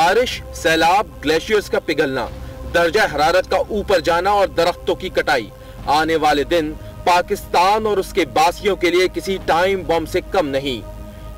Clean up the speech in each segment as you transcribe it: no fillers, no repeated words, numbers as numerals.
बारिश, सैलाब, ग्लेशियर्स का पिघलना, दर्जा हरारत का ऊपर जाना और दरख्तों की कटाई आने वाले दिन पाकिस्तान और उसके बासियों के लिए किसी टाइम बम से कम नहीं।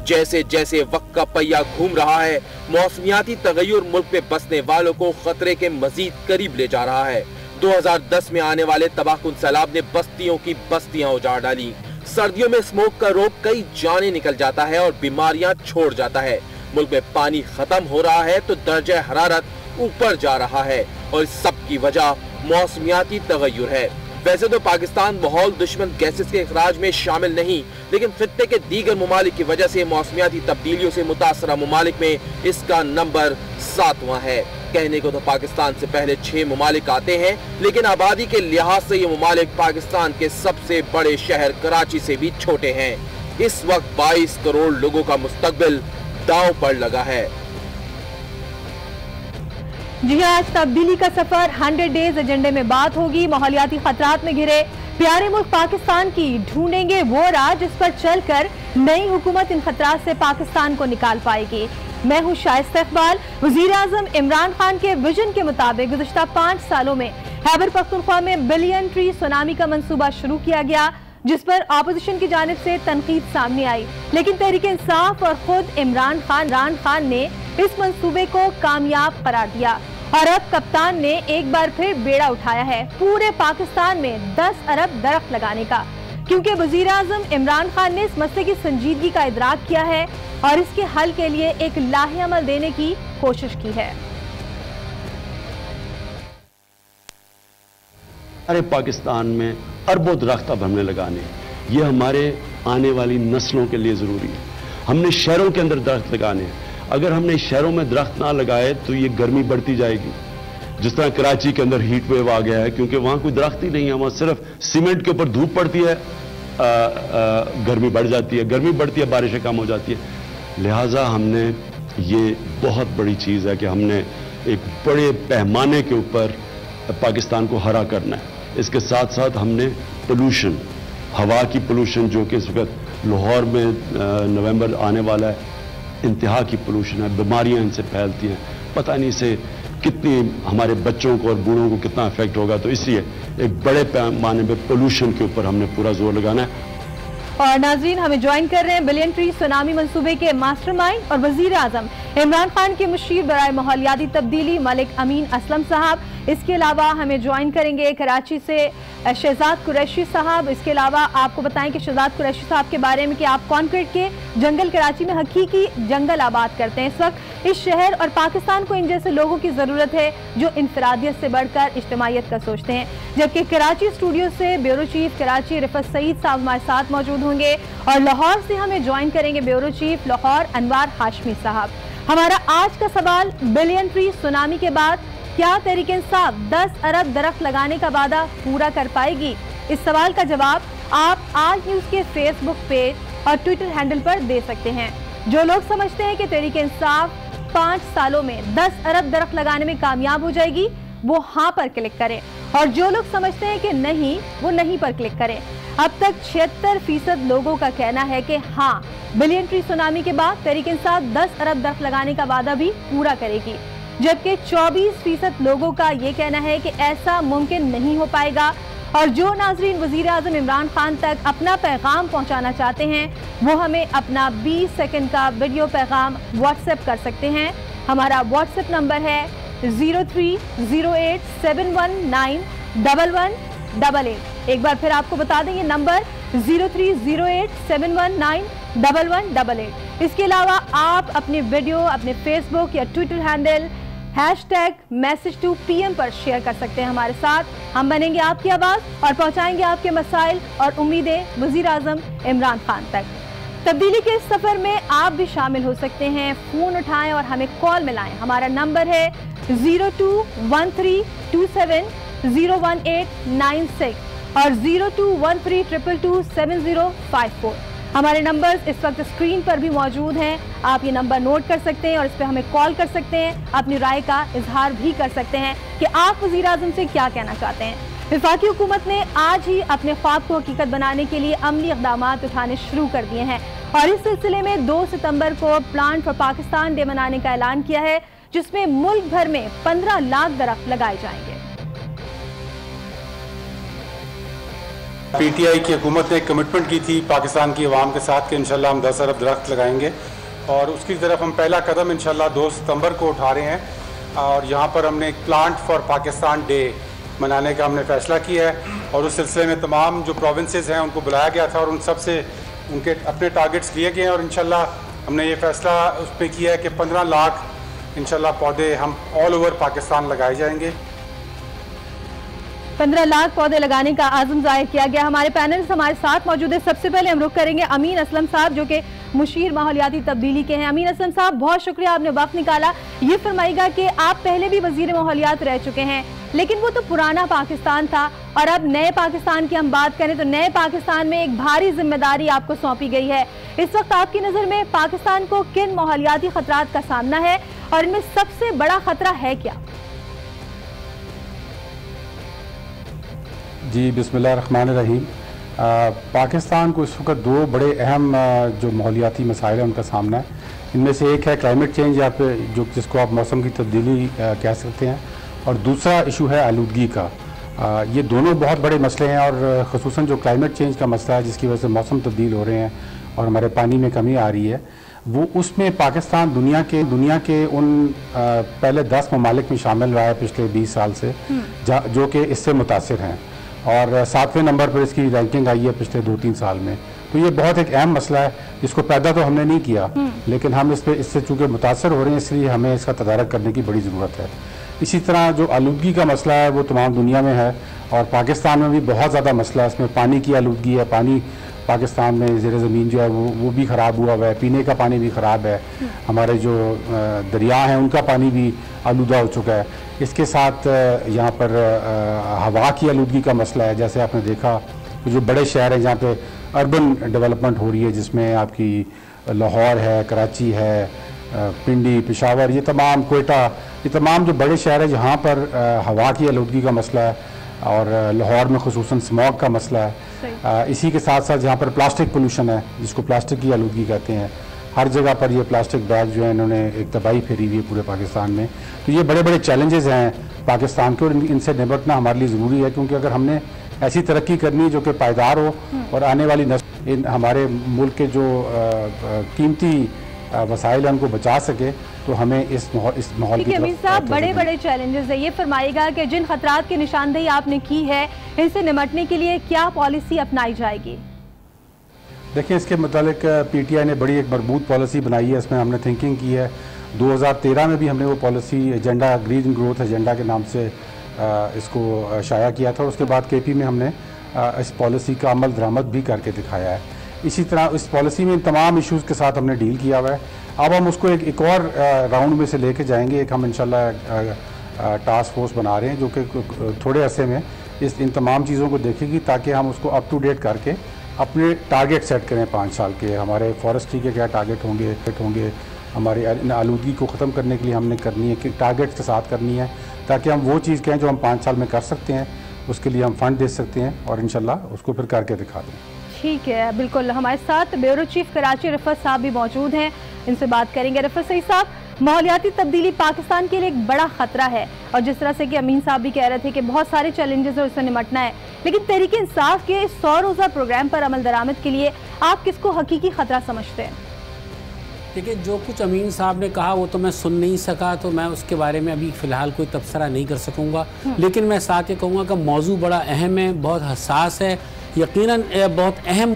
जैसे जैसे वक्त का पहिया घूम रहा है, मौसमियाती तगय्युर मुल्क में बसने वालों को खतरे के मजीद करीब ले जा रहा है। 2010 में आने वाले तबाहकुन सैलाब ने बस्तियों की बस्तियां उजाड़ डाली। सर्दियों में स्मोक का रोग कई जाने निकल जाता है और बीमारियां छोड़ जाता है। मुल्क में पानी खत्म हो रहा है तो दर्जा हरारत ऊपर जा रहा है और इस सब की वजह मौसमियाती तगय्युर है। वैसे तो पाकिस्तान माहौल दुश्मन गैसेस के इखराज में शामिल नहीं, लेकिन खित्ते के दीगर ममालिक की वजह से मौसमियाती तब्दीलियों से मुतासरा ममालिक में इसका नंबर 7वां है। कहने को तो पाकिस्तान से पहले 6 ममालिक आते हैं, लेकिन आबादी के लिहाज से ये ममालिक पाकिस्तान के सबसे बड़े शहर कराची से भी छोटे हैं। इस वक्त 22 करोड़ लोगों का मुस्तकबिल दांव पर लगा है। जी हाँ, आज तब्दीली का सफर 100 डेज एजेंडे में बात होगी। माहौलियाती खतरात में घिरे प्यारे मुल्क पाकिस्तान की ढूंढेंगे वो राह जिस पर चलकर नई हुकूमत इन खतरात से पाकिस्तान को निकाल पाएगी। मैं हूँ शाइस्ता इकबाल। वजीर आजम इमरान खान के विजन के मुताबिक गुज़िश्ता 5 सालों में खैबर पख्तूनख्वा में बिलियन ट्री सुनामी का मंसूबा शुरू किया गया, जिस पर अपोजिशन की जानिब से तनकीद सामने आई, लेकिन तहरीक इंसाफ और खुद इमरान खान ने इस मंसूबे को कामयाब करार दिया और अब कप्तान ने एक बार फिर बेड़ा उठाया है पूरे पाकिस्तान में 10 अरब दरख्त लगाने का, क्योंकि वजीर आजम इमरान खान ने इस मसले की संजीदगी का इदराक किया है और इसके हल के लिए एक लाहे-अमल देने की कोशिश की है। अरे पाकिस्तान में अरबों दरख्त अब हमने लगाने, ये हमारे आने वाली नस्लों के लिए जरूरी है। हमने शहरों के अंदर दरख्त लगाने हैं। अगर हमने शहरों में दरख्त ना लगाए तो ये गर्मी बढ़ती जाएगी। जिस तरह कराची के अंदर हीट वेव आ गया है, क्योंकि वहां कोई दरख्त ही नहीं है, वहां सिर्फ सीमेंट के ऊपर धूप पड़ती है, गर्मी बढ़ जाती है, गर्मी बढ़ती है, बारिशें कम हो जाती है। लिहाजा हमने, ये बहुत बड़ी चीज है कि हमने एक बड़े पैमाने के ऊपर पाकिस्तान को हरा करना है। इसके साथ साथ हमने पोल्यूशन, हवा की पोल्यूशन जो कि इस वक्त लाहौर में नवंबर आने वाला है, इंतहा की पोल्यूशन है, बीमारियां इनसे फैलती हैं, पता नहीं से कितनी हमारे बच्चों को और बूढ़ों को कितना इफेक्ट होगा। तो इसलिए एक बड़े पैमाने पर पोल्यूशन के ऊपर हमने पूरा जोर लगाना है। और नाज़रीन, हमें ज्वाइन कर रहे हैं बिलियन ट्री सुनामी मंसूबे के मास्टरमाइंड और वजीर आजम इमरान खान के मुशीर बराए माहौलियाती तब्दीली मलिक अमीन असलम साहब। इसके अलावा हमें ज्वाइन करेंगे कराची से शहजाद कुरैशी साहब। इसके अलावा आपको बताएं कि शहजाद कुरैशी साहब के बारे में कि आप कॉन्क्रीट के जंगल कराची में हकीकी जंगल आबाद करते हैं। इस वक्त इस शहर और पाकिस्तान को इन जैसे लोगों की जरूरत है जो इंफरादियत से बढ़कर इज्तिमाइयत का सोचते हैं। जबकि कराची स्टूडियो से ब्यूरो चीफ कराची रिफत सईद साहब हमारे साथ मौजूद होंगे और लाहौर से हमें ज्वाइन करेंगे ब्यूरो चीफ लाहौर अनवार हाशमी साहब। हमारा आज का सवाल, बिलियन ट्री सुनामी के बाद क्या तहरीक इंसाफ 10 अरब दरख्त लगाने का वादा पूरा कर पाएगी? इस सवाल का जवाब आप आज न्यूज के फेसबुक पेज और ट्विटर हैंडल पर दे सकते हैं। जो लोग समझते हैं कि तहरीक इंसाफ 5 सालों में 10 अरब दरख्त लगाने में कामयाब हो जाएगी, वो हाँ पर क्लिक करें, और जो लोग समझते हैं कि नहीं, वो नहीं पर क्लिक करें। अब तक 76% लोगों का कहना है कि हाँ, बिलियन ट्री सुनामी के बाद तहरीक इंसाफ 10 अरब दरख्त लगाने का वादा भी पूरा करेगी, जबकि 24% लोगों का ये कहना है कि ऐसा मुमकिन नहीं हो पाएगा। और जो नाजरीन वजीर आजम इमरान खान तक अपना पैगाम पहुंचाना चाहते हैं, वो हमें अपना 20 सेकंड का वीडियो पैगाम व्हाट्सएप कर सकते हैं। हमारा व्हाट्सएप नंबर है 030871911188। एक बार फिर आपको बता दें, ये नंबर 030871911188। इसके अलावा आप अपने वीडियो अपने फेसबुक या ट्विटर हैंडल #message2pm पर शेयर कर सकते हैं हमारे साथ। हम बनेंगे आपकी आवाज और पहुंचाएंगे आपके मसाइल और उम्मीदें वजीर आजम इमरान खान तक। तब्दीली के इस सफर में आप भी शामिल हो सकते हैं। फोन उठाएं और हमें कॉल मिलाएं। हमारा नंबर है 0213270186 और 0213227054। हमारे नंबर्स इस वक्त स्क्रीन पर भी मौजूद हैं। आप ये नंबर नोट कर सकते हैं और इस पर हमें कॉल कर सकते हैं। अपनी राय का इजहार भी कर सकते हैं कि आप वज़ीर आज़म से क्या कहना चाहते हैं। वफाकी हुकूमत ने आज ही अपने ख्वाब को हकीकत बनाने के लिए अमली इक़दामात उठाने शुरू कर दिए हैं और इस सिलसिले में 2 सितंबर को प्लान फॉर पाकिस्तान डे मनाने का ऐलान किया है, जिसमें मुल्क भर में 15 लाख दरख्त लगाए जाएंगे। पीटीआई की हुकूमत ने कमिटमेंट की थी पाकिस्तान की आवाम के साथ कि इंशाल्लाह हम 10 अरब दरख्त लगाएंगे और उसकी तरफ हम पहला कदम इंशाल्लाह 2 सितंबर को उठा रहे हैं और यहाँ पर हमने एक प्लांट फॉर पाकिस्तान डे मनाने का हमने फैसला किया है और उस सिलसिले में तमाम जो प्रोविंसेस हैं उनको बुलाया गया था और उन सब से उनके अपने टारगेट्स लिए गए हैं और इंशाल्लाह हमने ये फैसला उस पर किया है कि 15 लाख इंशाल्लाह पौधे हम ऑल ओवर पाकिस्तान लगाए जाएंगे। 15 लाख पौधे लगाने का आज़म जाहिर किया गया। हमारे पैनल हमारे साथ मौजूद है। सबसे पहले हम रुख करेंगे अमीन असलम साहब जो कि मुशीर माहौलियाती तब्दीली के हैं। अमीन असलम साहब, बहुत शुक्रिया, आपने वक्त निकाला। ये फरमाइएगा कि आप पहले भी वजीर माहौलियात रह चुके हैं, लेकिन वो तो पुराना पाकिस्तान था और अब नए पाकिस्तान की हम बात करें तो नए पाकिस्तान में एक भारी जिम्मेदारी आपको सौंपी गई है। इस वक्त आपकी नज़र में पाकिस्तान को किन माहौलियाती खतरात का सामना है और इनमें सबसे बड़ा खतरा है क्या? जी बिस्मिल्लाहिर्रहमानिर्रहीम। पाकिस्तान को इस वक्त 2 बड़े अहम जो माहौलियाती मसाइल हैं उनका सामना है। इनमें से एक है क्लाइमेट चेंज या फिर जो जिसको आप मौसम की तब्दीली कह सकते हैं और दूसरा इशू है आलूदगी का। ये दोनों बहुत बड़े मसले हैं और ख़ुसूसन जो क्लाइमेट चेंज का मसला है जिसकी वजह से मौसम तब्दील हो रहे हैं और हमारे पानी में कमी आ रही है, वो उसमें पाकिस्तान दुनिया के उन पहले 10 ममालिक में शामिल रहा है पिछले 20 साल से जो कि इससे मुतासिर हैं और 7वें नंबर पर इसकी रैंकिंग आई है पिछले 2-3 साल में। तो ये बहुत एक अहम मसला है जिसको पैदा तो हमने नहीं किया, लेकिन हम इससे चूँकि मुतासर हो रहे हैं इसलिए हमें इसका तदारक करने की बड़ी ज़रूरत है। इसी तरह जो आलूदगी का मसला है वो तमाम दुनिया में है और पाकिस्तान में भी बहुत ज़्यादा मसला है। इसमें पानी की आलूदगी है, पानी पाकिस्तान में ज़ेर ज़मीन जो है वो भी ख़राब हुआ हुआ है, पीने का पानी भी ख़राब है, हमारे जो दरिया हैं उनका पानी भी आलूदा हो चुका है। इसके साथ यहाँ पर हवा की आलूदगी का मसला है। जैसे आपने देखा जो बड़े शहर हैं जहाँ पे अर्बन डेवलपमेंट हो रही है जिसमें आपकी लाहौर है, कराची है, पिंडी, पेशावर, ये तमाम कोयटा, ये तमाम जो बड़े शहर हैं जहाँ पर हवा की आलूदगी का मसला है और लाहौर में खुसूसन स्मॉग का मसला है। इसी के साथ साथ जहाँ पर प्लास्टिक पोल्यूशन है जिसको प्लास्टिक की आलूदगी कहते हैं, हर जगह पर ये प्लास्टिक बैग जो है इन्होंने एक तबाही फेरी हुई है पूरे पाकिस्तान में। तो ये बड़े बड़े चैलेंजेस हैं पाकिस्तान के और इनसे निपटना हमारे लिए ज़रूरी है क्योंकि अगर हमने ऐसी तरक्की करनी है जो कि पायदार हो और आने वाली नस्ल हमारे मुल्क के जो कीमती वसाइल उनको बचा सके तो हमें इस माहौल की अमीन साहब, बड़े बड़े चैलेंजेस है। ये फरमाएगा कि जिन खतरात की निशानदेही आपने की है इनसे निपटने के लिए क्या पॉलिसी अपनाई जाएगी? देखिए, इसके मुतालिक पीटीआई ने बड़ी एक मजबूत पॉलिसी बनाई है। इसमें हमने थिंकिंग की है। 2013 में भी हमने वो policy agenda, green growth agenda के नाम से इसको शाया किया था। उसके बाद केपी में हमने इस पॉलिसी का अमल दरामद भी करके दिखाया है। इसी तरह इस पॉलिसी में तमाम इश्यूज़ के साथ हमने डील किया हुआ है। अब हम उसको एक और राउंड में से लेके जाएंगे। एक हम इंशाल्लाह टास्क फोर्स बना रहे हैं जो कि थोड़े अरसे में इन तमाम चीज़ों को देखेगी ताकि हम उसको अप टू डेट करके अपने टारगेट सेट करें 5 साल के। हमारे फॉरेस्ट्री के क्या टारगेट होंगे, हमारी आलूदगी को ख़त्म करने के लिए हमने करनी है कि टारगेट्स के साथ करनी है ताकि हम वो चीज़ कहें जो हम 5 साल में कर सकते हैं, उसके लिए हम फंड दे सकते हैं और इंशाल्लाह उसको फिर करके दिखा दें। ठीक है, बिल्कुल। हमारे साथ ब्यूरो चीफ कराची रिफत साहब भी मौजूद हैं, इनसे बात करेंगे। रिफत सही साहब, माहौलियाती तब्दीली पाकिस्तान के लिए एक बड़ा खतरा है और जिस तरह से कि अमीन साहब भी कह रहे थे कि बहुत सारे चैलेंजेस है उससे निपटना है, लेकिन तहरीक इंसाफ के 100 रोज़ा प्रोग्राम पर अमल दरामद के लिए आप किसको हकीकी खतरा समझते हैं? देखिए, जो कुछ अमीन साहब ने कहा वो तो मैं सुन नहीं सका, तो मैं उसके बारे में अभी फ़िलहाल कोई तबसरा नहीं कर सकूँगा। लेकिन मैं साथ ये कहूँगा कि मौजू बड़ा अहम है, बहुत हसास है। यकीनन बहुत अहम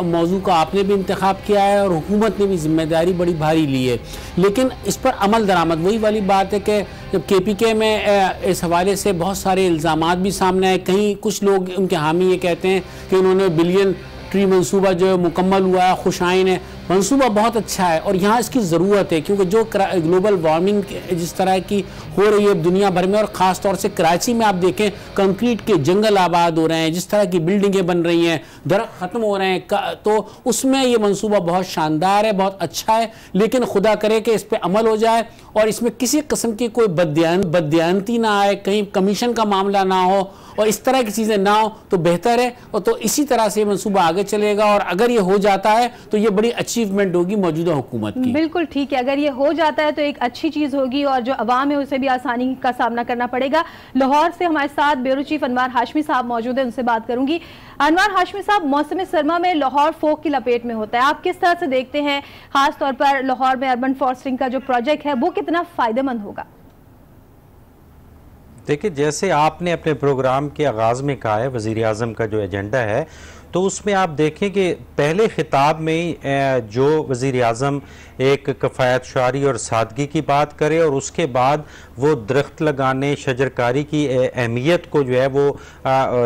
मौजू का आपने भी इंतखाब किया है और हुकूमत ने भी जिम्मेदारी बड़ी भारी ली है, लेकिन इस पर अमल दरामद वही वाली बात है कि जब KPK में इस हवाले से बहुत सारे इल्ज़ामात भी सामने आए। कहीं कुछ लोग उनके हामी ये कहते हैं कि उन्होंने बिलियन ट्री मनसूबा जो है मुकम्मल हुआ है, खुशाइन है, मनसूबा बहुत अच्छा है और यहाँ इसकी ज़रूरत है क्योंकि जो ग्लोबल वार्मिंग जिस तरह की हो रही है दुनिया भर में और ख़ास तौर से कराची में आप देखें कंक्रीट के जंगल आबाद हो रहे हैं, जिस तरह की बिल्डिंगें बन रही हैं, दरख्त ख़त्म हो रहे हैं, तो उसमें ये मनसूबा बहुत शानदार है, बहुत अच्छा है। लेकिन खुदा करे कि इस पर अमल हो जाए और इसमें किसी किस्म की कोई बददियानती ना आए, कहीं कमीशन का मामला ना हो और इस तरह की चीज़ें ना हो तो बेहतर है। और तो इसी तरह से मनसूबा आगे चलेगा और अगर ये हो जाता है तो ये बड़ी अच्छी अचीवमेंट होगी मौजूदा हुकूमत की। बिल्कुल ठीक है, अगर ये हो जाता है तो एक अच्छी चीज़ होगी और जो अवाम है उसे भी आसानी का सामना करना पड़ेगा। लाहौर से हमारे साथ ब्यूरो चीफ अनवार हाशमी साहब मौजूद है, उनसे बात करूंगी। अनवार हाशमी साहब, मौसम सरमा में लाहौर फोक की लपेट में होता है, आप किस तरह से देखते हैं खास तौर पर लाहौर में अर्बन फॉरेस्टिंग का जो प्रोजेक्ट है वो कितना फायदेमंद होगा? देखिए, जैसे आपने अपने प्रोग्राम के आगाज़ में कहा है, वज़ीर आज़म का जो एजेंडा है, तो उसमें आप देखें कि पहले खिताब में जो वज़ीर आज़म एक कफ़ायत शुआरी और सादगी की बात करे और उसके बाद वो दरख्त लगाने, शजरकारी की अहमियत को जो है वो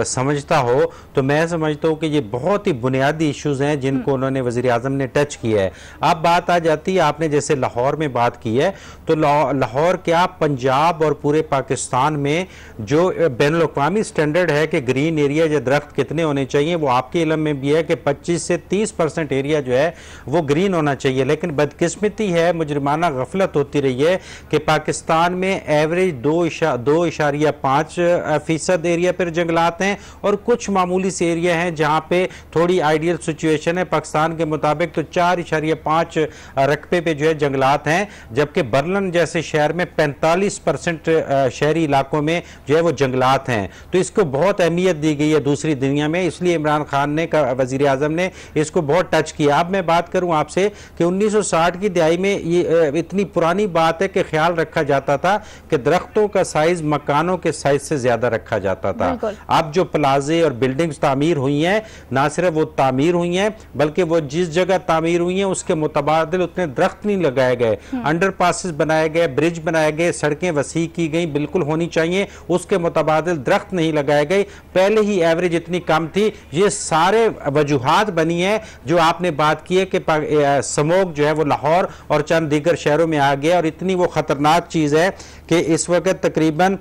समझता हो, तो मैं समझता हूँ कि ये बहुत ही बुनियादी इश्यूज़ हैं जिनको उन्होंने वज़ीर आज़म ने टच किया है। अब बात आ जाती है, आपने जैसे लाहौर में बात की है, तो लाहौर क्या पंजाब और पूरे पाकिस्तान में जो बैनुल-अक़वामी स्टैंडर्ड है कि ग्रीन एरिया या दरख्त कितने होने चाहिए, वो आपके इल्म में भी है कि 25 से 30% एरिया जो है वो ग्रीन होना चाहिए। लेकिन बदकिस्मती है, मुजरिमाना गफलत होती रही है कि पाकिस्तान में एवरेज 2.5% एरिया पर जंगलात हैं और कुछ मामूली से एरिया हैं जहां पे थोड़ी आइडियल सिचुएशन है। पाकिस्तान के मुताबिक तो 4.5 रकबे पे जो है जंगलात हैं, जबकि बर्लिन जैसे शहर में 45% शहरी इलाकों में जो है वो जंगलात हैं। तो इसको बहुत अहमियत दी गई है दूसरी दुनिया में, इसलिए इमरान खान ने वज़ीर आज़म ने इसको बहुत टच किया। अब मैं बात करूं आपसे कि 1960 की दहाई में ये इतनी पुरानी बात है कि ख्याल रखा जाता था कि दरख्तों का साइज मकानों के साइज से ज्यादा रखा जाता था। अब जो प्लाजे और बिल्डिंग्स तामीर हुई हैं, ना सिर्फ वो तामीर हुई हैं बल्कि वो जिस जगह तामीर हुई हैं उसके मुतबादिल उतने दरख्त नहीं लगाए गए, अंडरपासेस बनाए गए, ब्रिज बनाए गए, सड़कें वसी की गई, बिल्कुल होनी चाहिए, उसके मुतबादिल दरख्त नहीं लगाए गए। पहले ही एवरेज इतनी कम थी। ये सारे वजूहात बनी है जो आपने बात की है कि स्मोक जो है वो लाहौर और चंद दीगर शहरों में आ गया और इतनी वो खतरनाक चीज है कि इस वक्त तकरीबन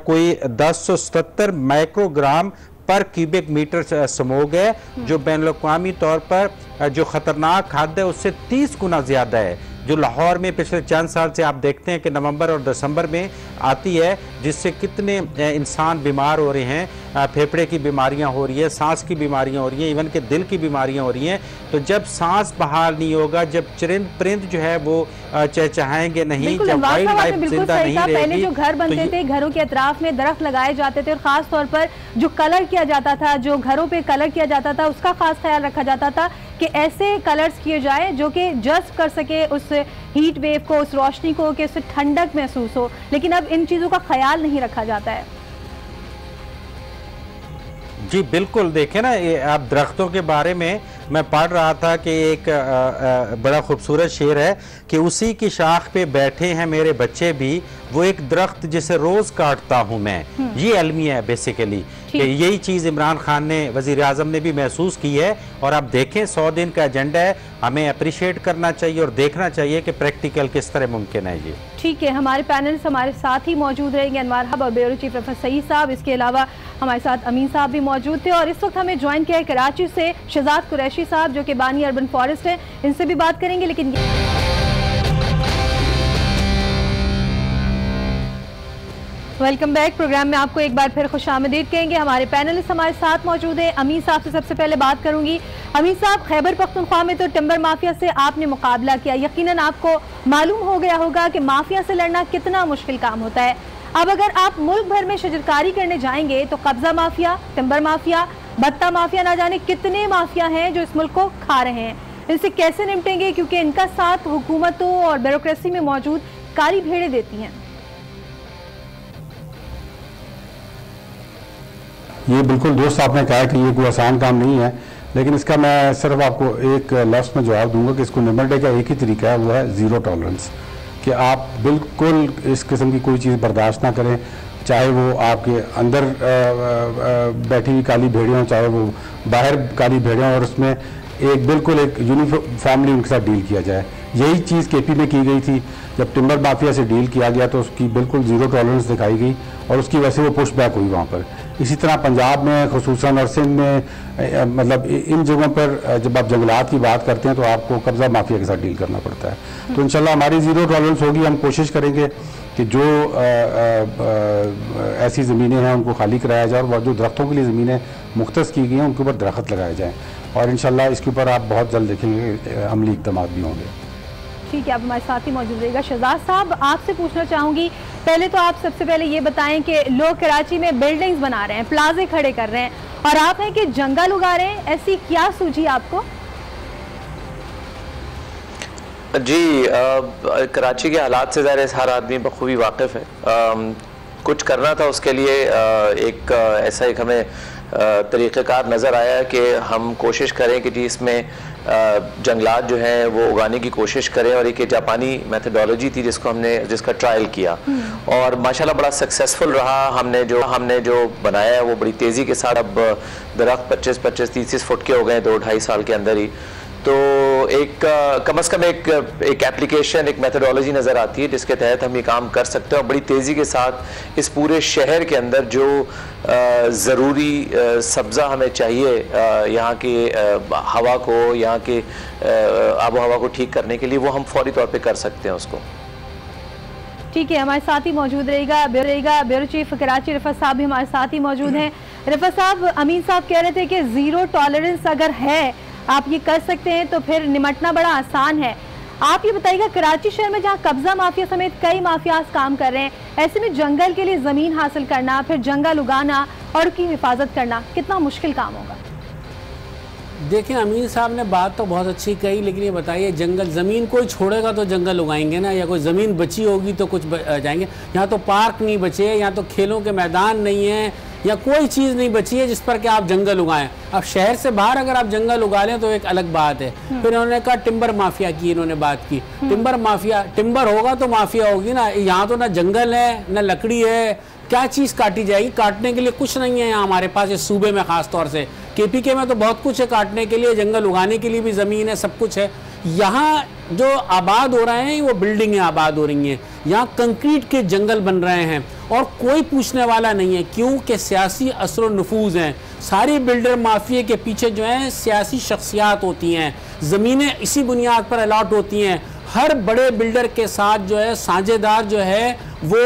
कोई 1077 माइक्रोग्राम पर क्यूबिक मीटर स्मोक है, जो बैनुल-अक़वामी तौर पर जो खतरनाक हद है उससे 30 गुना ज्यादा है, जो लाहौर में पिछले चंद साल से आप देखते हैं कि नवंबर और दिसंबर में आती है, जिससे कितने इंसान बीमार हो रहे हैं, फेफड़े की बीमारियां हो रही है, सांस की बीमारियां हो रही हैं, इवन के दिल की बीमारियां हो रही हैं। तो जब सांस बहाल नहीं होगा, जब चरिंद परिंद जो है वो चहचहाएंगे नहीं, जब वाइल्ड लाइफ जिंदा नहीं रहेगी। पहले जो घर बनते थे, घरों के अतराफ में दरख्त लगाए जाते थे और खास तौर पर जो कलर किया जाता था, जो घरों पे कलर किया जाता था, उसका खास ख्याल रखा जाता था कि ऐसे कलर्स किए जाए जो कि जस्ट कर सके उस हीट वेव को, उस रोशनी को, कि उससे ठंडक महसूस हो। लेकिन अब इन चीजों का ख्याल नहीं रखा जाता है। जी बिल्कुल, देखें ना, आप दरख्तों के बारे में मैं पढ़ रहा था कि एक बड़ा खूबसूरत शेर है कि उसी की शाख पे बैठे हैं मेरे बच्चे भी, वो एक दरख्त जिसे रोज काटता हूं मैं। ये अलमिया है बेसिकली कि यही चीज इमरान खान ने, वजीर आजम ने भी महसूस की है। और आप देखें 100 दिन का एजेंडा है, हमें अप्रिशिएट करना चाहिए और देखना चाहिए कि प्रैक्टिकल किस तरह मुमकिन है। ये ठीक है, हमारे पैनल हमारे साथ ही मौजूद रहेंगे, अनवार हब और ब्यूरो चीफ प्रोफेसर सईद साहब, इसके अलावा हमारे साथ अमीन साहब भी मौजूद थे। और इस वक्त हमें ज्वाइन किया है कराची से शहजाद कुरैशी साहब, जो कि बानी अर्बन फॉरेस्ट है, इनसे भी बात करेंगे। लेकिन वेलकम बैक, प्रोग्राम में आपको एक बार फिर खुशामदीद कहेंगे। हमारे पैनलिस्ट हमारे साथ मौजूद है। अमीन साहब से सबसे पहले बात करूंगी। अमीन साहब, खैबर पख्तूनख्वा में तो टिम्बर माफिया से आपने मुकाबला किया, यकीनन आपको मालूम हो गया होगा कि माफिया से लड़ना कितना मुश्किल काम होता है। अब अगर आप मुल्क भर में शजरकारी करने जाएंगे तो कब्जा माफिया, टिम्बर माफिया, भत्ता माफिया, ना जाने कितने माफिया हैं जो इस मुल्क को खा रहे हैं। इनसे कैसे निपटेंगे, क्योंकि इनका साथ हुकूमतों और ब्यूरोक्रेसी में मौजूद काली भेड़ें देती हैं। ये बिल्कुल दुरुस्त आपने कहा कि ये कोई आसान काम नहीं है, लेकिन इसका मैं सिर्फ आपको एक लफ्ज़ में जवाब दूंगा कि इसको निपटने का एक ही तरीका है, वो है ज़ीरो टॉलरेंस। कि आप बिल्कुल इस किस्म की कोई चीज़ बर्दाश्त ना करें, चाहे वो आपके अंदर बैठी हुई काली भेड़ियाँ हों, चाहे वो बाहर काली भेड़ियाँ, और उसमें एक बिल्कुल एक यूनिफॉर्मली उनके साथ डील किया जाए। यही चीज़ केपी में की गई थी। जब टिम्बर माफिया से डील किया गया तो उसकी बिल्कुल ज़ीरो टॉलरेंस दिखाई गई और उसकी वजह से वो पुश बैक हुई वहाँ पर। इसी तरह पंजाब में खुसूसन और सिंध में, मतलब इन जगहों पर जब आप जंगलात की बात करते हैं तो आपको कब्जा माफिया के साथ डील करना पड़ता है। तो इंशाल्लाह हमारी ज़ीरो टॉलरेंस होगी। हम कोशिश करेंगे कि जो ऐसी ज़मीनें हैं उनको खाली कराया जाए और जो दरख्तों के लिए ज़मीनें मुख्तस की गई हैं उनके ऊपर दरख्त लगाए जाएँ। और इंशाल्लाह इसके ऊपर आप बहुत जल्द देखेंगे अमली इक़दाम भी होंगे। ठीक है, आप हमारे साथ ही मौजूद रहेगा। शहजाद साहब, आपसे पूछना चाहूँगी, पहले तो आप सबसे पहले ये बताएं कि लोग कराची में बिल्डिंग्स बना रहे हैं, प्लाजे खड़े कर रहे हैं, और आप हैं कि जंगल उगा रहे हैं, ऐसी क्या सूझी आपको? जी, कराची के हालात से ज़ाहिर हर आदमी बखूबी वाकिफ़ है। कुछ करना था, उसके लिए एक ऐसा एक हमें तरीक़ेकार नज़र आया कि हम कोशिश करें कि जी इसमें जंगलात जो हैं वो उगाने की कोशिश करें, और एक जापानी मेथडोलॉजी थी जिसका ट्रायल किया और माशाल्लाह बड़ा सक्सेसफुल रहा। हमने जो बनाया है वो बड़ी तेज़ी के साथ अब दरख्त 25-30 फुट के हो गए 2-2.5 साल के अंदर ही। तो एक कम से कम एक एप्लीकेशन, एक मेथडोलॉजी नज़र आती है जिसके तहत हम ये काम कर सकते हैं और बड़ी तेज़ी के साथ इस पूरे शहर के अंदर जो ज़रूरी सब्ज़ा हमें चाहिए यहाँ की हवा को, यहाँ के आबो हवा को ठीक करने के लिए, वो हम फौरी तौर पे कर सकते हैं उसको। ठीक है, हमारे साथ ही मौजूद रहेगा ब्यूरो चीफ कराची रिफत साहब भी हमारे साथ ही मौजूद हैं। रिफत साहब, अमीन साहब कह रहे थे कि ज़ीरो टॉलरेंस अगर है, आप ये कर सकते हैं तो फिर निमटना बड़ा आसान है। आप ये बताइएगा, कराची शहर में जहाँ कब्जा माफिया समेत कई माफियाज काम कर रहे हैं, ऐसे में जंगल के लिए ज़मीन हासिल करना, फिर जंगल उगाना और उसकी हिफाजत करना कितना मुश्किल काम होगा? देखें, अमीन साहब ने बात तो बहुत अच्छी कही, लेकिन ये बताइए, जंगल ज़मीन कोई छोड़ेगा तो जंगल उगाएंगे ना, या कोई ज़मीन बची होगी तो कुछ जाएंगे। यहाँ तो पार्क नहीं बचे, यहाँ तो खेलों के मैदान नहीं है, या कोई चीज़ नहीं बची है जिस पर कि आप जंगल उगाएं। अब शहर से बाहर अगर आप जंगल उगा लें तो एक अलग बात है। फिर उन्होंने कहा टिम्बर माफिया की, इन्होंने बात की टिम्बर माफिया, टिम्बर होगा तो माफिया होगी ना। यहाँ तो ना जंगल है ना लकड़ी है, क्या चीज़ काटी जाएगी? काटने के लिए कुछ नहीं है यहाँ हमारे पास इस सूबे में, ख़ास तौर से KPK में तो बहुत कुछ है काटने के लिए, जंगल उगाने के लिए भी ज़मीन है, सब कुछ है। यहाँ जो आबाद हो रहे हैं वो बिल्डिंगें आबाद हो रही हैं, यहाँ कंक्रीट के जंगल बन रहे हैं और कोई पूछने वाला नहीं है, क्योंकि सियासी असर नफूज हैं। सारी बिल्डर माफिया के पीछे जो है सियासी शख्सियात होती हैं, ज़मीनें इसी बुनियाद पर अलॉट होती हैं। हर बड़े बिल्डर के साथ जो है साझेदार जो है वो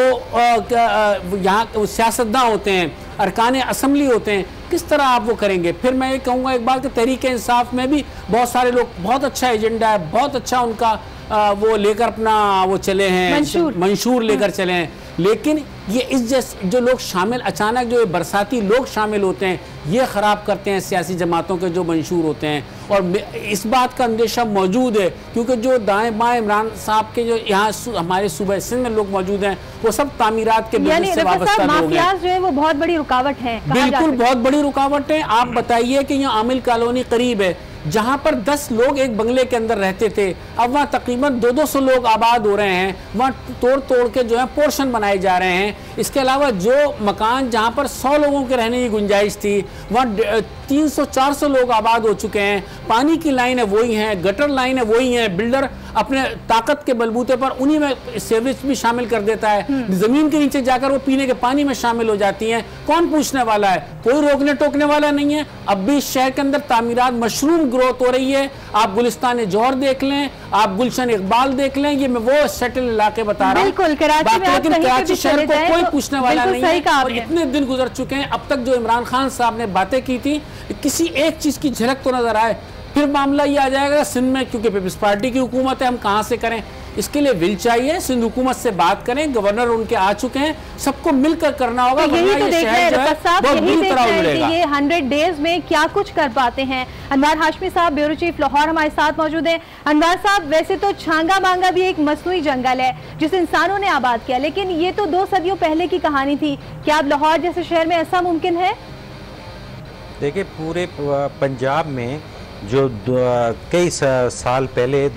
यहाँ सियासतदान होते हैं, अरकान असम्बली होते हैं। किस तरह आप वो करेंगे? फिर मैं ये कहूँगा एक बात कि तहरीक इंसाफ में भी बहुत सारे लोग, बहुत अच्छा एजेंडा है, बहुत अच्छा उनका वो लेकर अपना वो चले हैं, मंशूर लेकर चले हैं, लेकिन ये इस जैसे जो लोग शामिल, अचानक जो बरसाती लोग शामिल होते हैं, ये ख़राब करते हैं सियासी जमातों के जो मंशूर होते हैं। और इस बात का अंदेशा मौजूद है क्योंकि जो दाएं बाएं इमरान साहब के जो यहाँ हमारे सूबे सिंध में लोग मौजूद हैं, वो सब तामीरात के बिजनेस से वाबस्ता लोग हैं। जो है वो बहुत बड़ी रुकावट है, बिल्कुल बहुत बड़ी रुकावट है। आप बताइए कि यहाँ आमिल कॉलोनी करीब है, जहाँ पर 10 लोग एक बंगले के अंदर रहते थे, अब वहाँ तकरीबन 200 लोग आबाद हो रहे हैं। वहाँ तोड़ के जो है पोर्शन बनाए जा रहे हैं। इसके अलावा जो मकान जहाँ पर 100 लोगों के रहने की गुंजाइश थी, वहाँ 300-400 लोग आबाद हो चुके हैं। पानी की लाइनें वही हैं, गटर लाइनें वही हैं। बिल्डर अपने ताकत के बलबूते पर उन्हीं में सेवरेज भी शामिल कर देता है, जमीन के नीचे जाकर वो पीने के पानी में शामिल हो जाती हैं। कौन पूछने वाला है? कोई रोकने टोकने वाला नहीं है। अब भी इस शहर के अंदर तामीरात मशरूम ग्रोथ हो रही है। आप गुलिस्तान जौहर देख लें, आप गुलशन इकबाल देख लें, ये मैं वो सेटल इलाके बता रहा हूँ। लेकिन कराची शहर को कोई पूछने वाला नहीं है। और इतने दिन गुजर चुके हैं, अब तक जो इमरान खान साहब ने बातें की थी, किसी एक चीज की झलक तो नजर आए। फिर मामला ये आ जाएगा सिंध में, क्योंकि पीपल्स पार्टी की हुकूमत है, हम कहां से करें? इसके लिए विल चाहिए, सिंध हुकूमत से बात करें, गवर्नर उनके आ चुके हैं, सबको मिलकर करना होगा। तो यही तो देख रहे हैं रफत साहब, यही देख रहे हैं कि ये 100 डेज में क्या कुछ कर पाते हैं। अनवार हाशमी साहब ब्यूरो चीफ लाहौर हमारे साथ मौजूद हैं। अनवार साहब, वैसे तो छांगा मांगा भी एक मसनूई जंगल है जिसे इंसानों ने आबाद किया, लेकिन ये तो 2 सदियों पहले की कहानी थी। क्या अब लाहौर जैसे शहर में ऐसा मुमकिन है? देखिए, पूरे पंजाब में जो कई साल पहले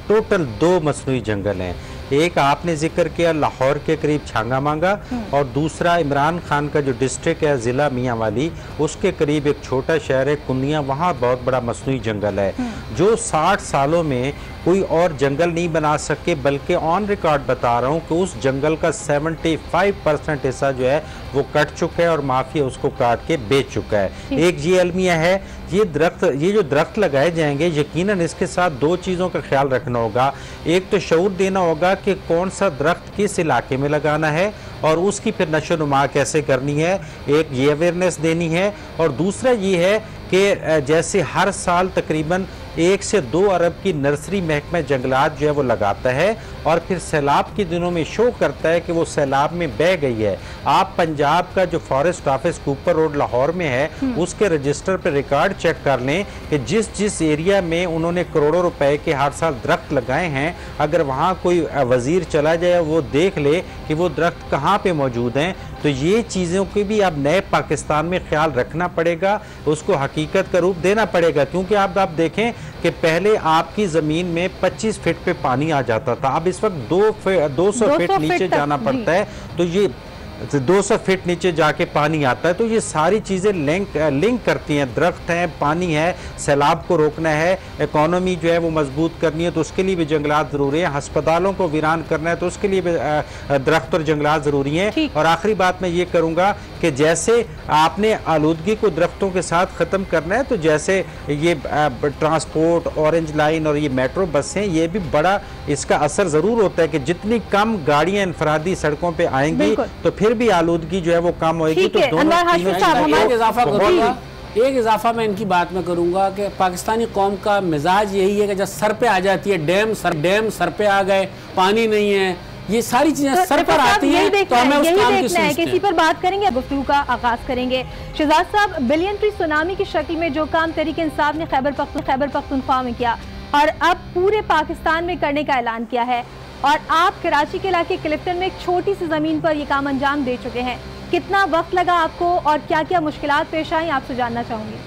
टोटल 2 मसनूई जंगल हैं। एक आपने जिक्र किया लाहौर के करीब छांगा मांगा, और दूसरा इमरान खान का जो डिस्ट्रिक्ट है ज़िला मियाँ वाली, उसके करीब एक छोटा शहर है कुंदिया, वहाँ बहुत बड़ा मसनूई जंगल है जो 60 सालों में कोई और जंगल नहीं बना सके। बल्कि ऑन रिकॉर्ड बता रहा हूँ कि उस जंगल का 75% हिस्सा जो है वो कट चुका है और माफिया उसको काट के बेच चुका है। एक ये अलमिया है, ये जो दरख्त लगाए जाएंगे, यकीनन इसके साथ 2 चीज़ों का ख्याल रखना होगा। एक तो शऊर देना होगा कि कौन सा दरख्त किस इलाके में लगाना है और उसकी फिर नशो नुमा कैसे करनी है, एक ये अवेयरनेस देनी है। और दूसरा ये है कि जैसे हर साल तकरीबन 1 से 2 अरब की नर्सरी महकमा जंगलात जो है वो लगाता है और फिर सैलाब के दिनों में शो करता है कि वो सैलाब में बह गई है। आप पंजाब का जो forest office Cooper road Lahore में है उसके रजिस्टर पर रिकॉर्ड चेक कर लें कि जिस जिस एरिया में उन्होंने करोड़ों रुपए के हर साल दरख्त लगाए हैं, अगर वहाँ कोई वजीर चला जाए वो देख ले कि वो दरख्त कहाँ पे मौजूद हैं। तो ये चीज़ों की भी अब नए पाकिस्तान में ख्याल रखना पड़ेगा, उसको हकीकत का रूप देना पड़ेगा। क्योंकि आप देखें कि पहले आपकी ज़मीन में 25 फीट पे पानी आ जाता था, अब इस वक्त 200 फीट नीचे जाना पड़ता है। तो ये 200 फीट नीचे जाके पानी आता है। तो ये सारी चीज़ें लिंक करती हैं। दरख्त हैं, पानी है, सैलाब को रोकना है, इकॉनमी जो है वो मजबूत करनी है तो उसके लिए भी जंगलात ज़रूरी है, हस्पतालों को वीरान करना है तो उसके लिए भी दरख्त और जंगलात ज़रूरी हैं। और आखिरी बात मैं ये करूँगा कि जैसे आपने आलूदगी को दरख्तों के साथ ख़त्म करना है, तो जैसे ये ट्रांसपोर्ट, ऑरेंज लाइन और ये मेट्रो बसें, ये भी बड़ा इसका असर ज़रूर होता है कि जितनी कम गाड़ियाँ इनफरादी सड़कों पर आएंगी तो फिर भी आलूदगी जो है वो कम होगी। तो दोनों एक इजाफा मैं इनकी बात में करूंगा कि पाकिस्तानी कौम का मिजाज यही है कि जब सर पे आ जाती है डैम सर पे आ गए, पानी नहीं है, ये सारी चीजें सर पर आती हैं तो हमें उस काम की सोचते हैं। किसी पर बात करेंगे, गुफ्तगू का आगाज करेंगे। शहजाद साहब, बिलियन ट्री सुनामी की शक्ल में जो काम तहरीक इंसाफ ने खैबर पख्तूनख्वा में किया और अब पूरे पाकिस्तान में करने का ऐलान किया है, और आप कराची के इलाके क्लिफ्टन में एक छोटी सी जमीन पर यह काम अंजाम दे चुके हैं, कितना वक्त लगा आपको और क्या क्या मुश्किलात पेश आई, आपसे जानना चाहूंगी।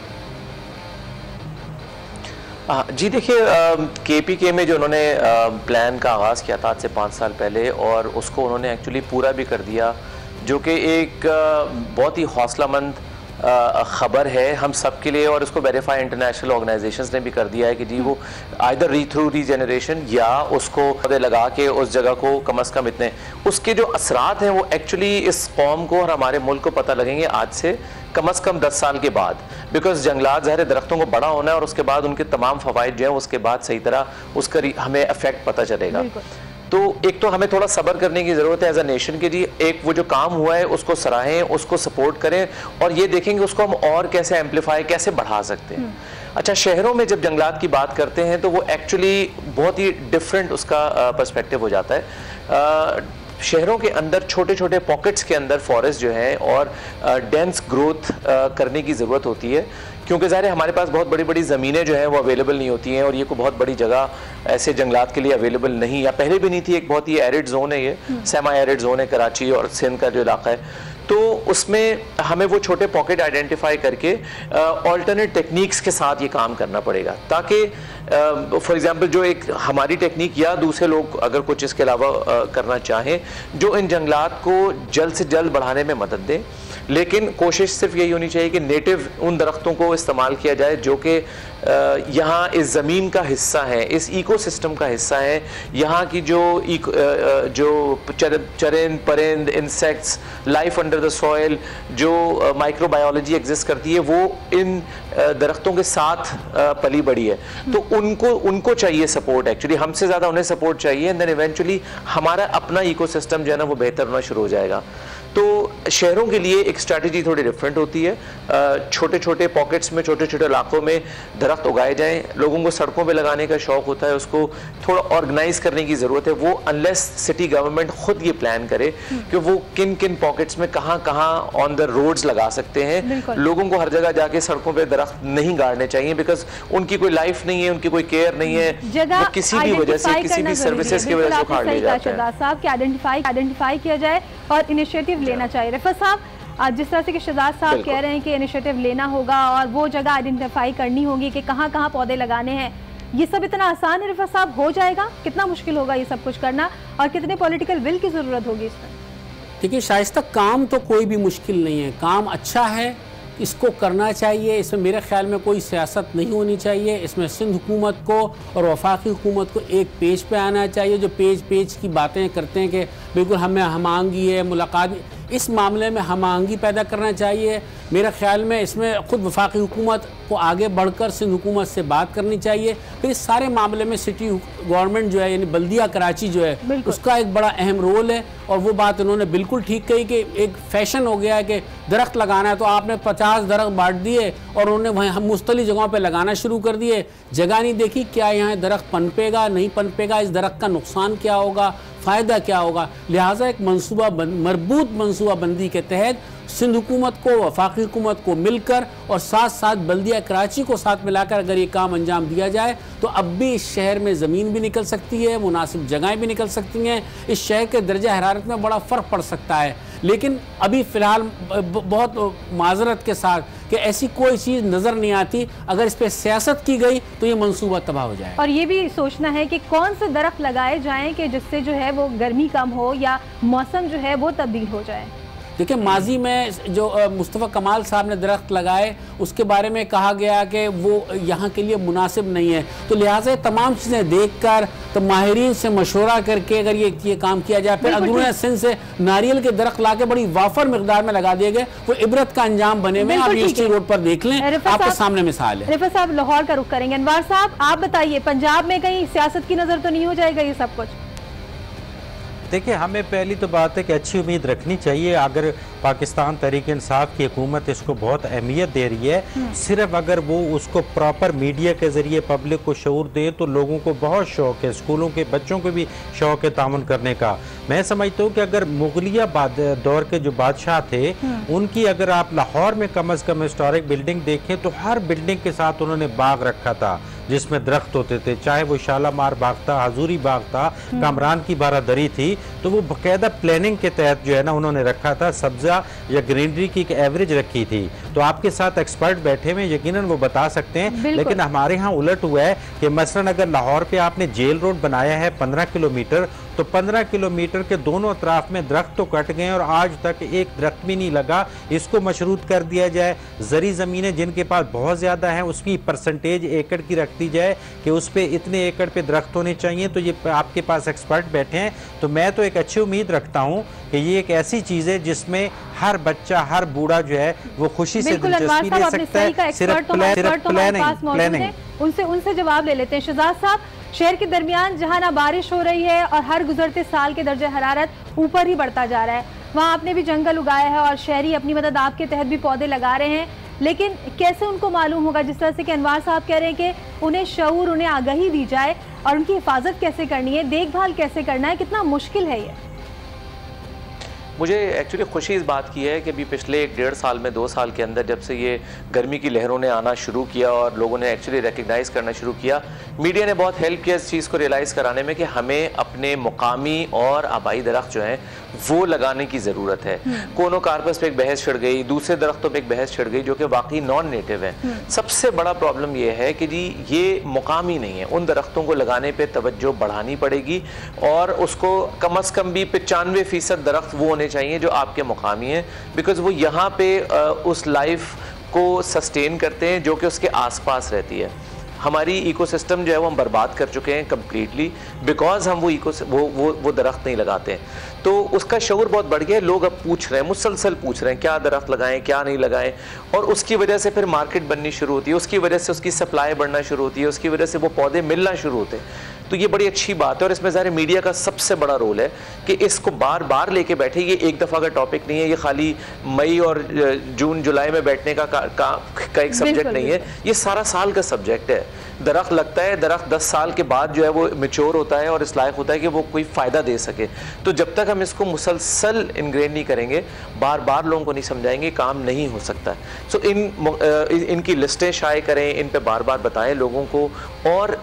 जी देखिए, KPK में जो उन्होंने प्लान का आगाज़ किया था आज से 5 साल पहले, और उसको उन्होंने एक्चुअली पूरा भी कर दिया, जो कि एक बहुत ही हौसलामंद ख़बर है हम सब के लिए। और उसको वेरीफाई इंटरनेशनल ऑर्गेनाइजेशंस ने भी कर दिया है कि जी वो आइदर थ्रू रीजनरेशन या उसको पौधे लगा के उस जगह को कम अज़ कम इतने उसके जो असरात हैं वो एक्चुअली इस कौम को और हमारे मुल्क को पता लगेंगे आज से कम अज़ कम 10 साल के बाद। बिकॉज जंगलात ज़ाहिर दरख्तों को बड़ा होना है और उसके बाद उनके तमाम फ़वाइद जो हैं उसके बाद सही तरह उसका हमें इफेक्ट पता चलेगा। तो एक तो हमें थोड़ा सब्र करने की ज़रूरत है एज अ नेशन के जी। एक वो जो काम हुआ है उसको सराहें, उसको सपोर्ट करें और ये देखेंगे उसको हम और कैसे एम्पलीफाई, कैसे बढ़ा सकते हैं। अच्छा, शहरों में जब जंगलात की बात करते हैं तो वो एक्चुअली बहुत ही डिफरेंट उसका पर्सपेक्टिव हो जाता है। शहरों के अंदर छोटे छोटे पॉकेट्स के अंदर फॉरेस्ट जो है और डेंस ग्रोथ करने की ज़रूरत होती है, क्योंकि ज़ाहिर है हमारे पास बहुत बड़ी बड़ी ज़मीनें जो हैं वो अवेलेबल नहीं होती हैं और ये कोई बहुत बड़ी जगह ऐसे जंगलात के लिए अवेलेबल नहीं, या पहले भी नहीं थी। एक बहुत ही एरिड जोन है, ये सेमा एरिड जोन है कराची और सिंध का जो इलाका है। तो उसमें हमें वो छोटे पॉकेट आइडेंटिफाई करके ऑल्टरनेट टेक्निक्स के साथ ये काम करना पड़ेगा, ताकि फॉर एग्जांपल जो एक हमारी टेक्निक या दूसरे लोग अगर कुछ इसके अलावा करना चाहें जो इन जंगलात को जल्द से जल्द बढ़ाने में मदद दें। लेकिन कोशिश सिर्फ यही होनी चाहिए कि नेटिव उन दरख्तों को इस्तेमाल किया जाए जो कि यहाँ इस ज़मीन का हिस्सा है, इस इकोसिस्टम का हिस्सा है। यहाँ की जो चरिंद परिंद, insects, life under the soil, जो माइक्रोबायोलॉजी एग्जिस्ट करती है वो इन दरख्तों के साथ पली बड़ी है। तो उनको चाहिए सपोर्ट, एक्चुअली हमसे ज़्यादा उन्हें सपोर्ट चाहिए। एंड देन इवेंचुअली हमारा अपना इकोसिस्टम जो है ना वो बेहतर होना शुरू हो जाएगा। तो शहरों के लिए एक स्ट्रैटेजी थोड़ी डिफरेंट होती है। छोटे छोटे पॉकेट्स में, छोटे छोटे इलाकों में दरख्त उगाए जाएं। लोगों को सड़कों पे लगाने का शौक होता है, उसको थोड़ा ऑर्गेनाइज करने की ज़रूरत है। वो अनलेस सिटी गवर्नमेंट खुद ये प्लान करे कि वो किन किन पॉकेट्स में कहाँ कहाँ ऑन द रोड्स लगा सकते हैं। लोगों को हर जगह जाके सड़कों पर दरख्त नहीं गाड़ने चाहिए, बिकज उनकी कोई लाइफ नहीं है, उनकी कोई केयर नहीं है, वो किसी भी वजह से, किसी भी सर्विसेज की वजह से उखाड़ ले जाते हैं। आइडेंटिफाई किया जाए और इनिशिएटिव लेना चाहिए। रिफत साहब, जिस तरह से कि शहजाद साहब कह रहे हैं कि इनिशिएटिव लेना होगा और वो जगह आइडेंटिफाई करनी होगी कि कहाँ कहाँ पौधे लगाने हैं, ये सब इतना आसान है रिफत साहब? हो जाएगा? कितना मुश्किल होगा ये सब कुछ करना और कितने पॉलिटिकल विल की ज़रूरत होगी इसमें? देखिए शाइस्ता, काम तो कोई भी मुश्किल नहीं है, काम अच्छा है, इसको करना चाहिए। इसमें मेरे ख्याल में कोई सियासत नहीं होनी चाहिए। इसमें सिंध हुकूमत को और वफाकी हुकूमत को एक पेज पे आना चाहिए। जो पेज की बातें करते हैं कि बिल्कुल हमें हमांगी है, मुलाकात, इस मामले में हम आहंगी पैदा करना चाहिए। मेरा ख्याल में इसमें खुद वफाकी हुकूमत को आगे बढ़कर सिंध हुकूमत से बात करनी चाहिए। फिर इस सारे मामले में सिटी गवर्नमेंट जो है यानी बल्दिया कराची जो है उसका एक बड़ा अहम रोल है। और वो बात उन्होंने बिल्कुल ठीक कही कि एक फैशन हो गया है कि दरख्त लगाना है तो आपने 50 दरख्त बांट दिए और उन्होंने वहीं हम मुख्तलिफ जगहों पर लगाना शुरू कर दिए। जगह नहीं देखी क्या यहाँ दरख्त पनपेगा नहीं पनपेगा, इस दरख्त का नुकसान क्या होगा, फ़ायदा क्या होगा। लिहाजा एक मरबूत मनसूबाबंदी के तहत सिंध हुकूमत को वफाकी हुकूमत को मिलकर और साथ साथ बल्दिया कराची को साथ मिलाकर अगर ये काम अंजाम दिया जाए तो अब भी इस शहर में ज़मीन भी निकल सकती है, मुनासिब जगहें भी निकल सकती हैं, इस शहर के दर्जा हरारत में बड़ा फ़र्क पड़ सकता है। लेकिन अभी फ़िलहाल बहुत माजरत के साथ कि ऐसी कोई चीज़ नज़र नहीं आती। अगर इस पर सियासत की गई तो ये मंसूबा तबाह हो जाए। और ये भी सोचना है कि कौन से दरख्त लगाए जाएं कि जिससे जो है वो गर्मी कम हो या मौसम जो है वो तब्दील हो जाए। देखिए माजी में जो मुस्तफ़ा कमाल साहब ने दरख्त लगाए उसके बारे में कहा गया कि वो यहाँ के लिए मुनासिब नहीं है। तो लिहाजा तमाम चीज़ें देखकर तो माहिरीन से मशवरा करके अगर ये काम किया जाए। फिर अंदरूनी सिंध से नारियल के दरख्त लाके बड़ी वाफर मिकदार में लगा दिए गए, वो इबरत का अंजाम बने हुए। आप यूनिवर्सिटी रोड पर देख लें, आपके सामने मिसाल है। रिफत साहब लाहौर का रुख करेंगे। अनवार साहब आप बताइए, पंजाब में कहीं सियासत की नज़र तो नहीं हो जाएगा ये सब कुछ? देखिए हमें पहली तो बात है कि अच्छी उम्मीद रखनी चाहिए। अगर पाकिस्तान तहरीक इंसाफ की हुकूमत इसको बहुत अहमियत दे रही है, सिर्फ अगर वो उसको प्रॉपर मीडिया के ज़रिए पब्लिक को शऊर दे तो लोगों को बहुत शौक़ है, स्कूलों के बच्चों को भी शौक़ है तामुन करने का। मैं समझता हूँ कि अगर मुगलिया दौर के जो बादशाह थे उनकी अगर आप लाहौर में कम अज़ कम हिस्टोरिक बिल्डिंग देखें तो हर बिल्डिंग के साथ उन्होंने बाग रखा था जिसमें दरख्त होते थे, चाहे वो शालामार बाग था, हजूरी बाग था, कामरान की बारादरी थी, तो वो बाकायदा प्लानिंग के तहत जो है ना उन्होंने रखा था, सब्जा या ग्रीनरी की एक एवरेज रखी थी। तो आपके साथ एक्सपर्ट बैठे हुए यकीनन वो बता सकते हैं। लेकिन हमारे यहाँ उलट हुआ है कि मसलन अगर लाहौर पे आपने जेल रोड बनाया है 15 किलोमीटर, तो 15 किलोमीटर के दोनों अतराफ में दरख्त तो कट गए और आज तक एक दरख्त भी नहीं लगा। इसको मशरूत कर दिया जाए। जरी ज़मीनें जिनके पास बहुत ज़्यादा हैं उसकी परसेंटेज एकड़ की रख दी जाए कि उस पर इतने एकड़ पे दरख्त होने चाहिए। तो ये आपके पास एक्सपर्ट बैठे हैं, तो मैं तो एक अच्छी उम्मीद रखता हूँ कि ये एक ऐसी चीज़ है जिसमें हर बच्चा हर बूढ़ा जो है वो खुशी से दिलचस्पी ले सकता है। सिर्फ प्लानिंग उनसे जवाब ले लेते हैं। शहजाद साहब, शहर के दरमियान जहां ना बारिश हो रही है और हर गुजरते साल के दर्जे हरारत ऊपर ही बढ़ता जा रहा है, वहां आपने भी जंगल उगाया है और शहरी अपनी मदद आपके तहत भी पौधे लगा रहे हैं, लेकिन कैसे उनको मालूम होगा, जिस तरह से कि अनवार साहब कह रहे हैं कि उन्हें शऊर, उन्हें आगाही दी जाए और उनकी हिफाजत कैसे करनी है, देखभाल कैसे करना है, कितना मुश्किल है ये? मुझे एक्चुअली खुशी इस बात की है कि अभी पिछले 1-1.5 साल में 2 साल के अंदर जब से ये गर्मी की लहरों ने आना शुरू किया और लोगों ने एक्चुअली रिकग्नाइज़ करना शुरू किया, मीडिया ने बहुत हेल्प किया इस चीज़ को रियलाइज़ कराने में कि हमें अपने मुकामी और आबाई दरख्त जो हैं वो लगाने की ज़रूरत है। कोनो कार्पस पे एक बहस छिड़ गई, दूसरे दरख्तों पे एक बहस छिड़ गई जो कि वाकई नॉन नेटिव है। सबसे बड़ा प्रॉब्लम ये है कि जी ये मुकामी नहीं है। उन दरख्तों को लगाने पे तवज्जो बढ़ानी पड़ेगी और उसको कम अज़ कम भी 95% दरख्त वो होने चाहिए जो आपके मुकामी हैं, बिकॉज वो यहाँ पे उस लाइफ को सस्टेन करते हैं जो कि उसके आसपास रहती है। हमारी इकोसिस्टम जो है वो हम बर्बाद कर चुके हैं कम्प्लीटली बिकॉज हम वो दरख्त नहीं लगाते हैं। तो उसका शऊर बहुत बढ़ गया है। लोग अब पूछ रहे हैं, मुसलसल पूछ रहे हैं क्या दरख्त लगाएं क्या नहीं लगाएं, और उसकी वजह से फिर मार्केट बननी शुरू होती है, उसकी वजह से उसकी सप्लाई बढ़ना शुरू होती है, उसकी वजह से वो पौधे मिलना शुरू होते हैं। तो ये बड़ी अच्छी बात है और इसमें ज़ाहिर मीडिया का सबसे बड़ा रोल है कि इसको बार बार लेके बैठे। ये एक दफ़ा का टॉपिक नहीं है, ये खाली मई और जून जुलाई में बैठने का एक सब्जेक्ट नहीं है, ये सारा साल का सब्जेक्ट है। दरख्त लगता है, दरख्त 10 साल के बाद जो है वो मैच्योर होता है और इस लायक होता है कि वो कोई फ़ायदा दे सके। तो जब तक हम इसको मुसलसल इनग्रेन नहीं करेंगे, बार बार लोगों को नहीं समझाएंगे, काम नहीं हो सकता। सो इनकी लिस्टें शाये करें, इन पे बार बार बताएं लोगों को और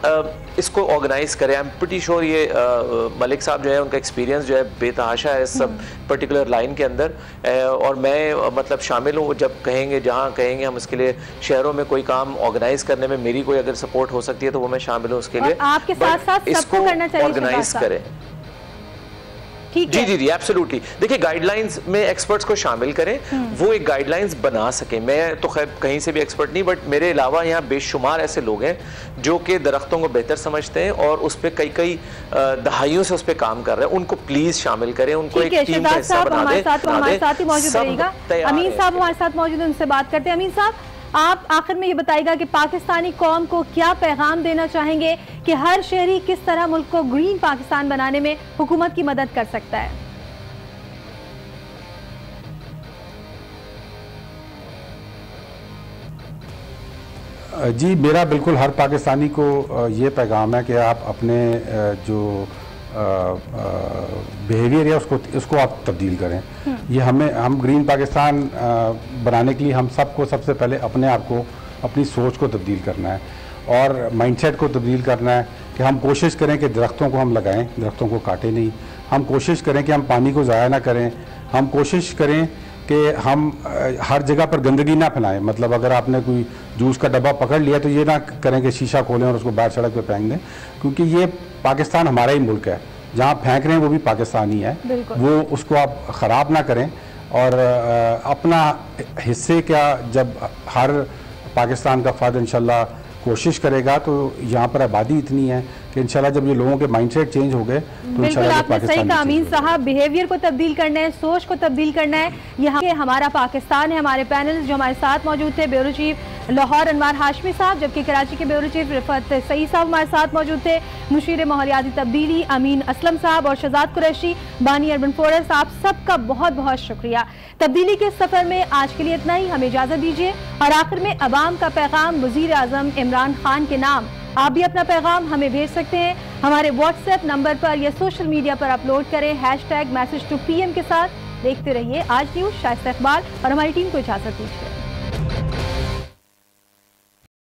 इसको ऑर्गेनाइज करें। आई एम प्रीटी श्योर ये मलिक साहब जो है उनका एक्सपीरियंस जो है बेतहाशा है इस सब पर्टिकुलर लाइन के अंदर, और मैं मतलब शामिल हूँ जब कहेंगे, जहाँ कहेंगे हम इसके लिए शहरों में कोई काम ऑर्गेनाइज करने में मेरी कोई अगर सपोर्ट हो सकती है तो वो मैं शामिल हूँ उसके लिए। आपके साथ साथ सबको करना चाहिए, ऑर्गेनाइज करें। ठीक है? जी, एब्सोल्युटली। देखिए, गाइडलाइंस में एक्सपर्ट्स को शामिल करें, वो एक गाइडलाइंस बना सके। मैं तो खैर कहीं से भी एक्सपर्ट नहीं, बट मेरे अलावा यहाँ बेशुमार ऐसे लोग हैं जो कि दरख्तों को बेहतर समझते हैं और उस पर कई दहाइयों से उस पर काम कर रहे हैं। उनको प्लीज शामिल करें, उनको एक टीम का हिस्सा बना दें। हमारे साथ ही मौजूद रहेगा अमीन साहब, हमारे साथ मौजूद है, उनसे बात करते हैं। अमीन साहब, आप आखिर में ये बताइएगा कि पाकिस्तानी कौम को क्या पैगाम देना चाहेंगे कि हर शहरी किस तरह मुल्क को ग्रीन पाकिस्तान बनाने में हुकूमत की मदद कर सकता है? जी, मेरा बिल्कुल हर पाकिस्तानी को ये पैगाम है कि आप अपने जो बिहेवियर है उसको आप तब्दील करें। ये हम ग्रीन पाकिस्तान बनाने के लिए हम सबको सबसे पहले अपने आप को, अपनी सोच को तब्दील करना है और माइंडसेट को तब्दील करना है कि हम कोशिश करें कि दरख्तों को हम लगाएं, दरख्तों को काटें नहीं। हम कोशिश करें कि हम पानी को ज़ाया ना करें। हम कोशिश करें कि हम हर जगह पर गंदगी ना फैलाएं। मतलब अगर आपने कोई जूस का डब्बा पकड़ लिया तो ये ना करें कि शीशा खोलें और उसको बाहर सड़क पे फेंक दें, क्योंकि ये पाकिस्तान हमारा ही मुल्क है। जहाँ फेंक रहे हैं वो भी पाकिस्तानी है, वो उसको आप ख़राब ना करें। और अपना हिस्से का जब हर पाकिस्तान का फ़र्द इंशाल्लाह कोशिश करेगा तो यहाँ पर आबादी इतनी है कि इंशाल्लाह जब ये लोगों के माइंडसेट चेंज हो गए तो बिल्कुल आपने सही कहा अमीन साहब, बिहेवियर को तब्दील करना है, सोच को तब्दील करना है। यहाँ हमारा पाकिस्तान है। हमारे पैनल जो हमारे साथ मौजूद थे, ब्यूरो चीफ लाहौर अनवार हाशमी साहब, जबकि कराची के ब्यूरो चीफ रिफत सईद साहब हमारे साथ मौजूद थे, मुशीर माहौलियाती तब्दीली अमीन असलम साहब और शहजाद कुरैशी बानी अर्बन फॉरेस्ट। आप सबका बहुत बहुत शुक्रिया। तब्दीली के सफर में आज के लिए इतना ही, हमें इजाजत दीजिए। और आखिर में अवाम का पैगाम वजीर आजम इमरान खान के नाम। आप भी अपना पैगाम हमें भेज सकते हैं हमारे व्हाट्सएप नंबर पर या सोशल मीडिया पर अपलोड करें #मैसेज टू PM के साथ। देखते रहिए आज न्यूज़, शाइस्ता इकबाल और हमारी टीम को इजाजत दीजिए।